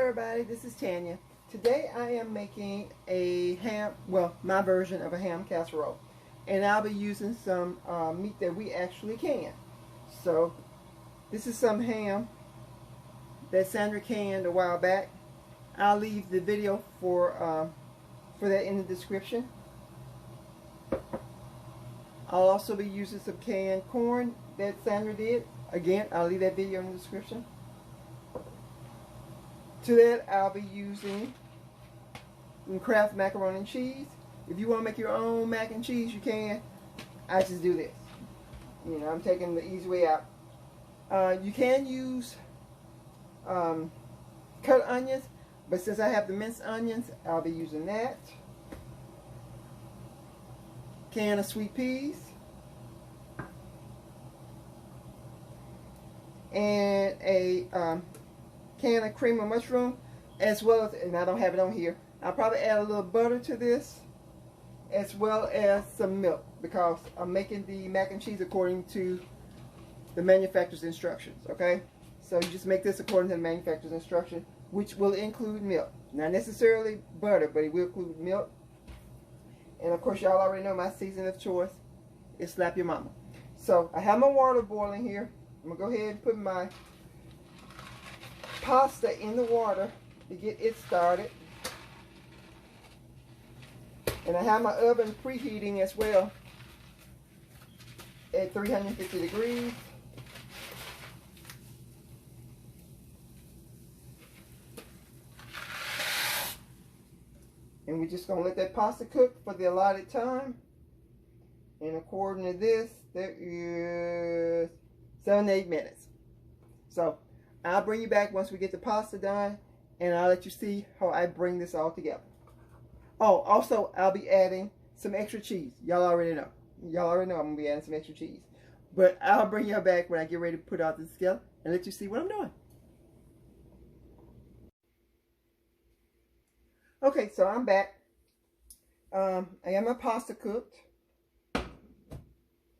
everybody, this is Tanya. Today I am making a ham, well, my version of a ham casserole. And I'll be using some meat that we actually can. So, this is some ham that Sandra canned a while back. I'll leave the video for that in the description. I'll also be using some canned corn that Sandra did. Again, I'll leave that video in the description. To that, I'll be using Kraft macaroni and cheese. If you want to make your own mac and cheese, you can. I just do this. You know, I'm taking the easy way out. You can use cut onions, but since I have the minced onions, I'll be using that. Can of sweet peas. And a can of cream of mushroom, as well as, and I don't have it on here, I'll probably add a little butter to this, as well as some milk, because I'm making the mac and cheese according to the manufacturer's instructions, okay? So you just make this according to the manufacturer's instruction, which will include milk. Not necessarily butter, but it will include milk. And of course, y'all already know my season of choice is Slap Your Mama. So I have my water boiling here. I'm going to go ahead and put my pasta in the water to get it started. And I have my oven preheating as well at 350 degrees. And we're just going to let that pasta cook for the allotted time. And according to this, there is 7 to 8 minutes. So I'll bring you back once we get the pasta done, and I'll let you see how I bring this all together. Oh, also I'll be adding some extra cheese. Y'all already know. Y'all already know I'm going to be adding some extra cheese. But I'll bring y'all back when I get ready to put out the scale and let you see what I'm doing. Okay, so I'm back. I got my pasta cooked.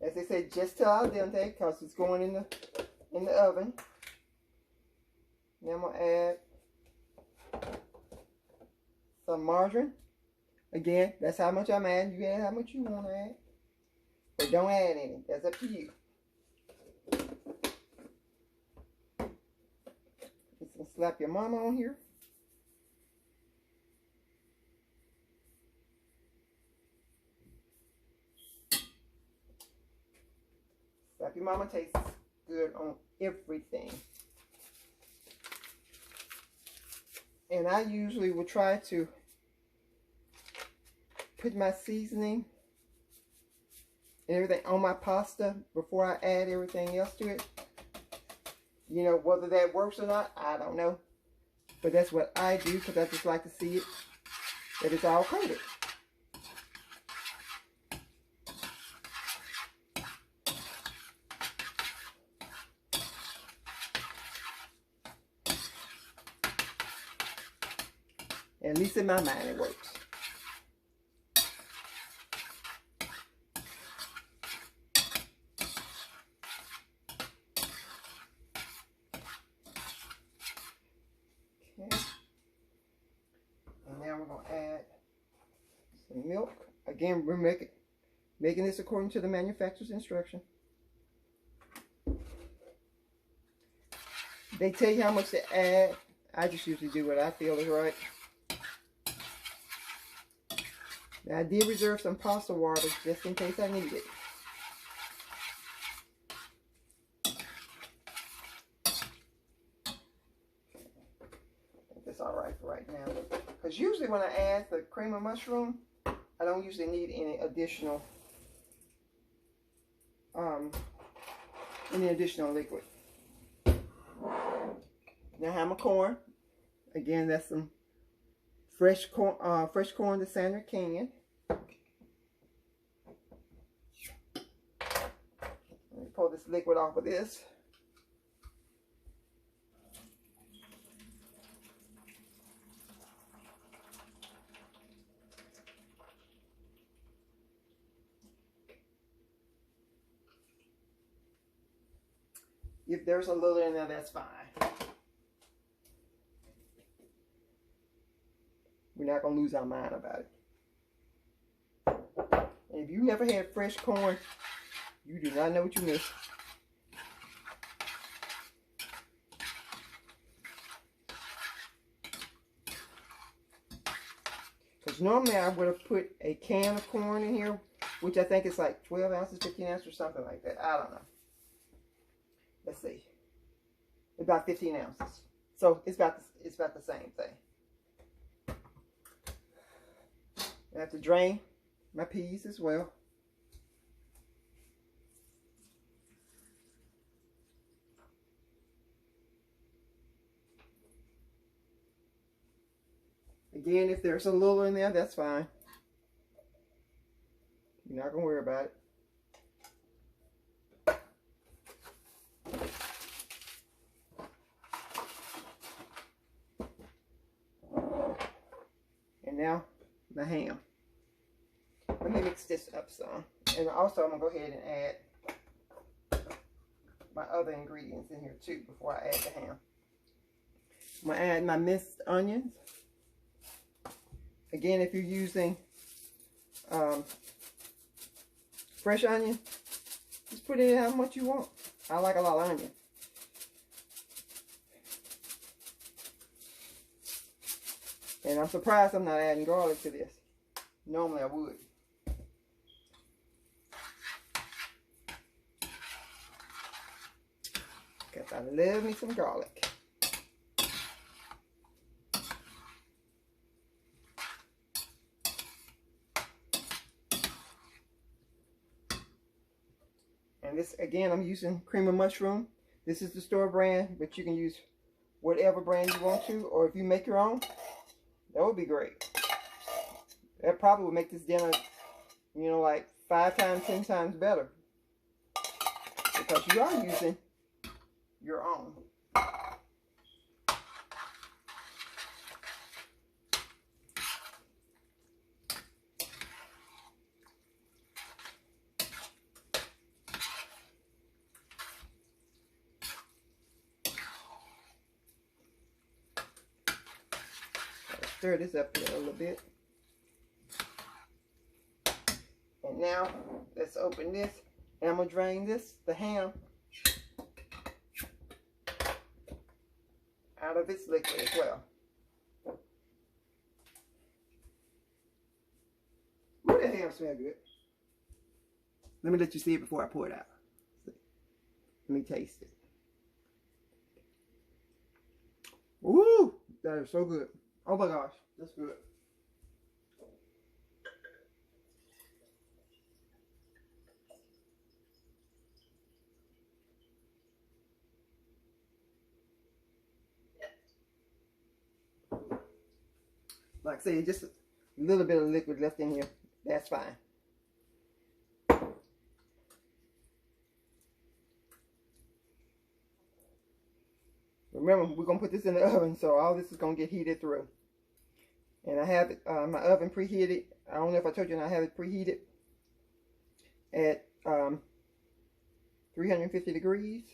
As they say, just till al dente, because it's going in the oven. Now I'm gonna add some margarine. Again, that's how much I'm adding. You add how much you want to add, but don't add any. That's up to you. Just gonna slap your mama on here. Slap Your Mama tastes good on everything. And I usually will try to put my seasoning and everything on my pasta before I add everything else to it. You know, whether that works or not, I don't know. But that's what I do, because I just like to see it, that it's all coated. At least in my mind, it works. Okay. And now we're going to add some milk. Again, we're making this according to the manufacturer's instruction. They tell you how much to add. I just usually do what I feel is right. Now, I did reserve some pasta water just in case I need it. That's all right for right now. Because usually when I add the cream of mushroom, I don't usually need any additional liquid. Now I have my corn. Again, that's some fresh corn that Sandra canned. Let me pull this liquid off of this. If there's a little in there, that's fine. We're not going to lose our mind about it. And if you never had fresh corn, you do not know what you missed. Because normally I would have put a can of corn in here, which I think is like 12 ounces, 15 ounces, or something like that. I don't know. Let's see. About 15 ounces. So it's about the same thing. I have to drain my peas as well. Again, if there's a little in there, that's fine. You're not going to worry about it. And now, the ham. Let me mix this up some. And also, I'm going to go ahead and add my other ingredients in here too before I add the ham. I'm going to add my minced onions. Again, if you're using fresh onion, just put in how much you want. I like a lot of onion. And I'm surprised I'm not adding garlic to this. Normally I would. Because I love me some garlic. And this, again, I'm using cream of mushroom. This is the store brand, but you can use whatever brand you want to. Or if you make your own, that would be great. That probably would make this dinner, you know, like 5 times, 10 times better. Because you are using your own. Stir this up here a little bit. And now, let's open this. And I'm going to drain this, the ham, out of its liquid as well. Ooh, that ham smells good. Let me let you see it before I pour it out. Let me taste it. Ooh, that is so good. Oh my gosh, that's good. Like I say, just a little bit of liquid left in here. That's fine. Remember, we're going to put this in the oven, so all this is going to get heated through. And I have it, my oven preheated. I don't know if I told you, I have it preheated at 350 degrees.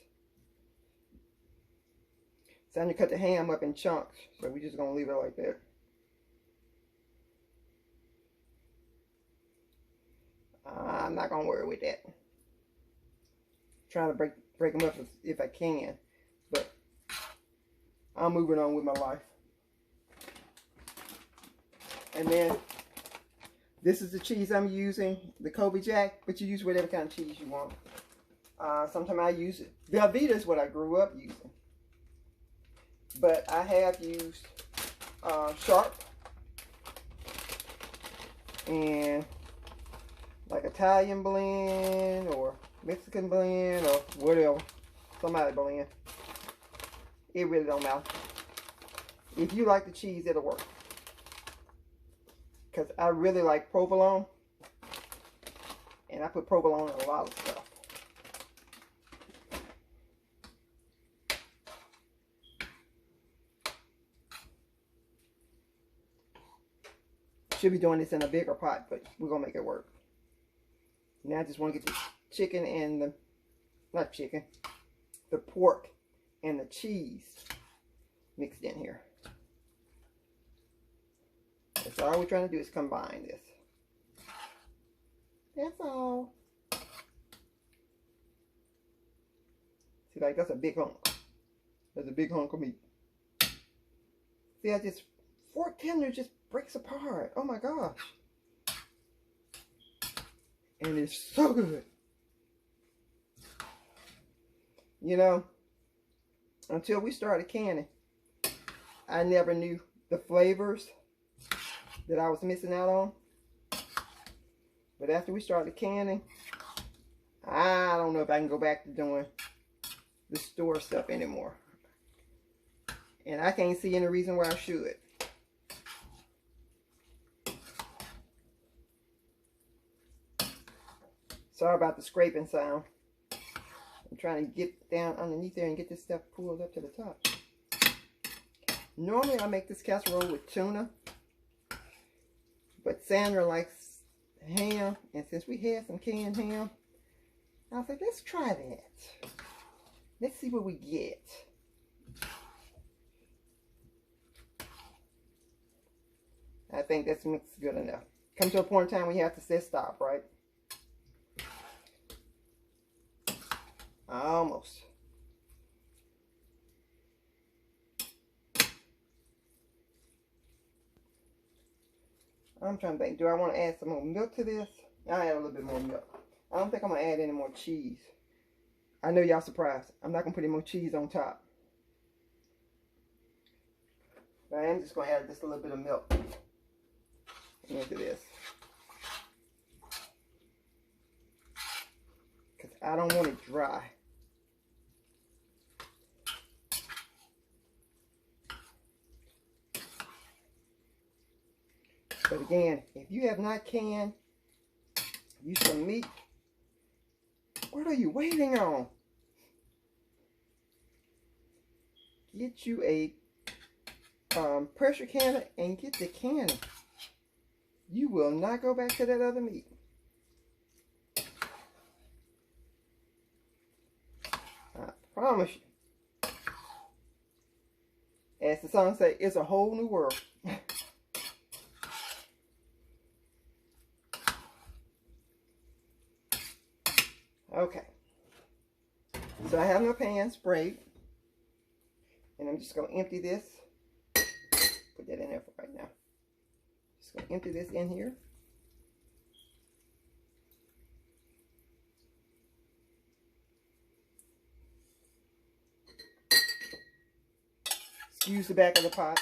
So I'm going to cut the ham up in chunks. So we're just going to leave it like that. I'm not going to worry with that. Trying to break them up if I can. But I'm moving on with my life. And then this is the cheese I'm using, the Kobe Jack, but you use whatever kind of cheese you want. Sometimes I use it. Velveeta is what I grew up using. But I have used Sharp and like Italian blend or Mexican blend or whatever. Somebody blend. It really don't matter. If you like the cheese, it'll work. Because I really like provolone. And I put provolone in a lot of stuff. Should be doing this in a bigger pot, but we're going to make it work. Now I just want to get the chicken and the, not chicken, the pork and the cheese mixed in here. So all we're trying to do is combine this. That's all. See, like that's a big hunk. That's a big hunk of meat. See, I just, fork tender just breaks apart. Oh my gosh. And it's so good. You know, until we started canning, I never knew the flavors that I was missing out on. But after we started canning, I don't know if I can go back to doing the store stuff anymore. And I can't see any reason why I should. Sorry about the scraping sound. I'm trying to get down underneath there and get this stuff pulled up to the top. Normally I make this casserole with tuna, but Sandra likes ham, and since we had some canned ham, I was like, let's try that. Let's see what we get. I think this mix is good enough. Come to a point in time when you have to say stop, right? Almost. I'm trying to think, do I want to add some more milk to this? I'll add a little bit more milk. I don't think I'm going to add any more cheese. I know y'all surprised. I'm not going to put any more cheese on top. But I am just going to add just a little bit of milk into this. Because I don't want it dry. But again, if you have not canned you some meat, what are you waiting on? Get you a pressure canner and get the canning. You will not go back to that other meat. I promise you. As the song says, it's a whole new world. Okay, so I have my pan sprayed, and I'm just going to empty this, put that in there for right now. Just going to empty this in here. Excuse the back of the pot,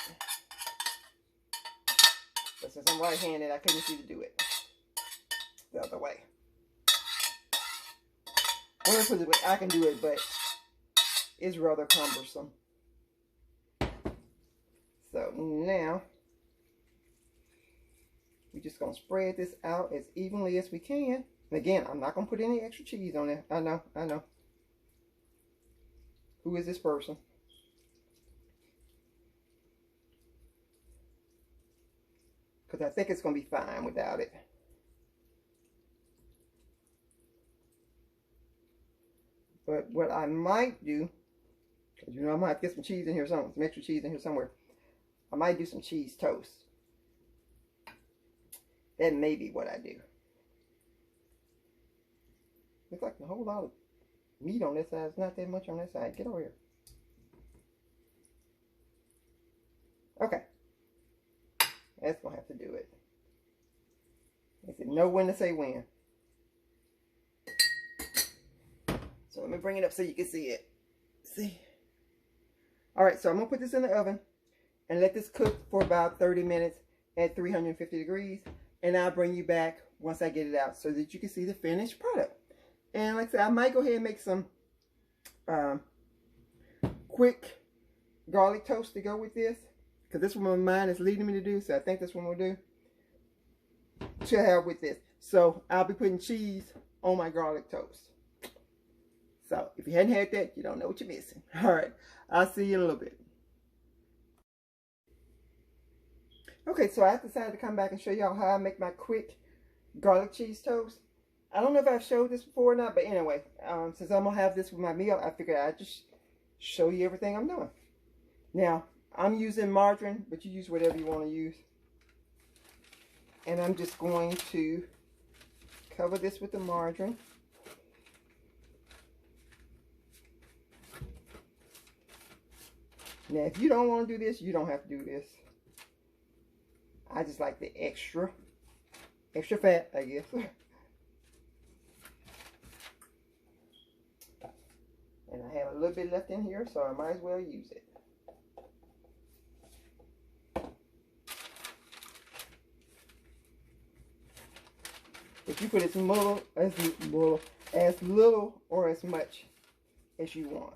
but since I'm right-handed, I couldn't see to do it the other way. I'm going to put it away. I can do it, but it's rather cumbersome. So now, we're just going to spread this out as evenly as we can. And again, I'm not going to put any extra cheese on it. I know. Who is this person? Because I think it's going to be fine without it. But what I might do, because you know I might get some cheese in here somewhere, some extra cheese in here somewhere. I might do some cheese toast. That may be what I do. Looks like a whole lot of meat on this side. It's not that much on this side. Get over here. Okay. That's going to have to do it. They said know when to say when. So let me bring it up so you can see it. See? Alright, so I'm going to put this in the oven and let this cook for about 30 minutes at 350 degrees. And I'll bring you back once I get it out so that you can see the finished product. And like I said, I might go ahead and make some quick garlic toast to go with this. Because this one my mind is leading me to do. So I think this one will do. To have with this. So I'll be putting cheese on my garlic toast. So, if you hadn't had that, you don't know what you're missing. Alright, I'll see you in a little bit. Okay, so I decided to come back and show y'all how I make my quick garlic cheese toast. I don't know if I've showed this before or not, but anyway, since I'm going to have this with my meal, I figured I'd just show you everything I'm doing. Now, I'm using margarine, but you use whatever you want to use. And I'm just going to cover this with the margarine. Now, if you don't want to do this, you don't have to do this. I just like the extra fat, I guess. And I have a little bit left in here, so I might as well use it. But you put as little or as much as you want.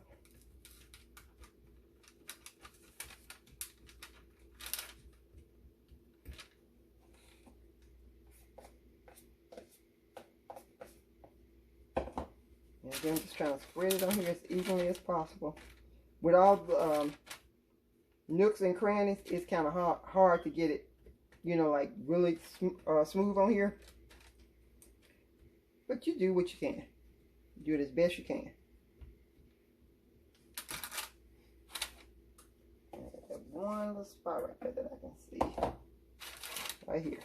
And then I'm just trying to spread it on here as evenly as possible. With all the nooks and crannies, it's kind of hard to get it, you know, like really smooth on here. But you do what you can. Do it as best you can. That one little spot right there that I can see. Right here.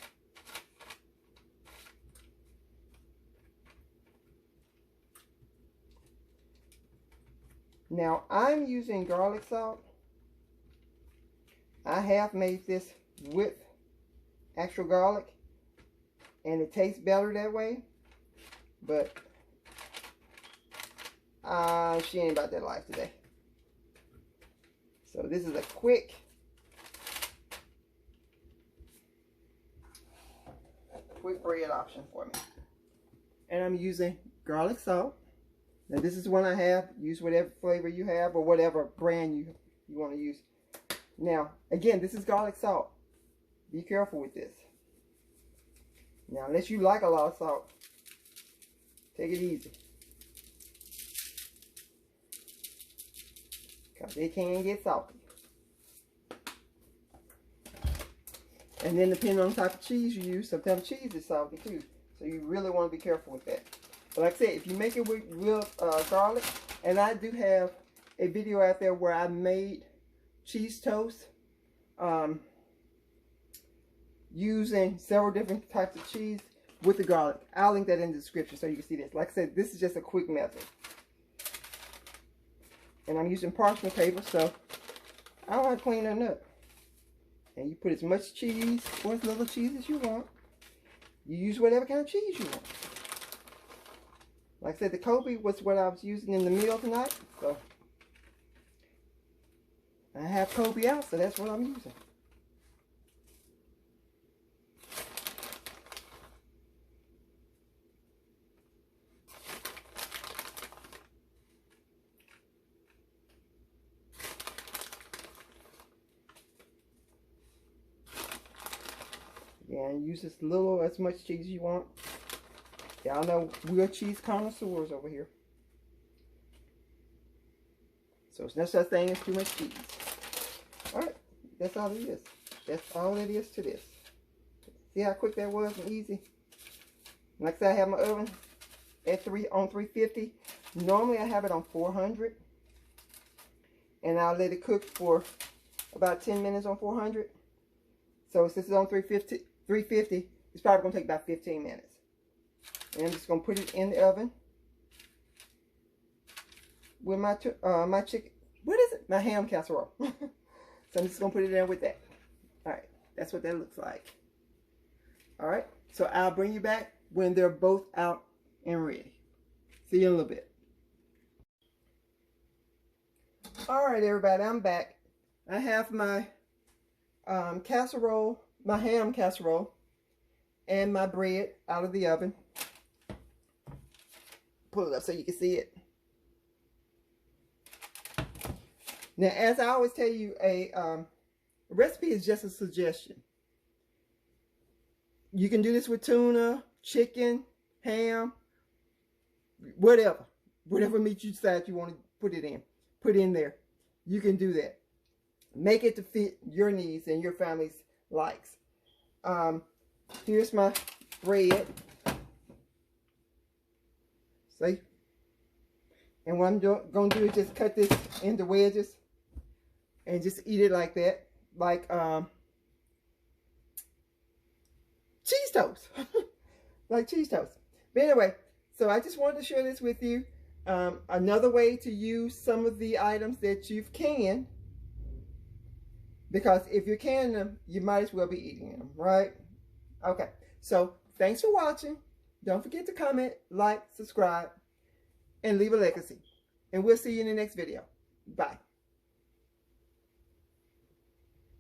Now, I'm using garlic salt. I have made this with actual garlic, and it tastes better that way. But she ain't about that life today. So this is a quick bread option for me. And I'm using garlic salt. Now this is one I have. Use whatever flavor you have or whatever brand you want to use. Now, again, this is garlic salt. Be careful with this. Now, unless you like a lot of salt, take it easy. Because it can get salty. And then depending on the type of cheese you use, sometimes cheese is salty too. So you really want to be careful with that. But like I said, if you make it with real garlic, and I do have a video out there where I made cheese toast using several different types of cheese with the garlic. I'll link that in the description so you can see this. Like I said, this is just a quick method. And I'm using parchment paper, so I don't have to clean nothing up. And you put as much cheese or as little cheese as you want. You use whatever kind of cheese you want. Like I said, the Kobe was what I was using in the meal tonight. So I have Kobe out, so that's what I'm using. Yeah, and use as little, as much cheese as you want. Y'all know we're cheese connoisseurs over here. So it's no such thing as too much cheese. Alright, that's all it is. That's all it is to this. See how quick that was and easy? Like I said, I have my oven at on 350. Normally I have it on 400. And I'll let it cook for about 10 minutes on 400. So since it's on 350, it's probably going to take about 15 minutes. And I'm just going to put it in the oven with my chicken. What is it? My ham casserole. So I'm just going to put it in with that. Alright, that's what that looks like. Alright, so I'll bring you back when they're both out and ready. See you in a little bit. Alright, everybody, I'm back. I have my casserole, my ham casserole, and my bread out of the oven. Pull it up so you can see it. Now, as I always tell you, a recipe is just a suggestion. You can do this with tuna, chicken, ham, whatever. Whatever meat you decide you want to put in there. You can do that. Make it to fit your needs and your family's likes. Here's my bread. See? And what I'm going to do is just cut this into wedges and just eat it like that. Like cheese cheese toast. Like cheese toast. But anyway, so I just wanted to share this with you. Another way to use some of the items that you've canned, because if you're canning them, you might as well be eating them, right? Okay, so thanks for watching. Don't forget to comment, like, subscribe, and leave a legacy. And we'll see you in the next video. Bye.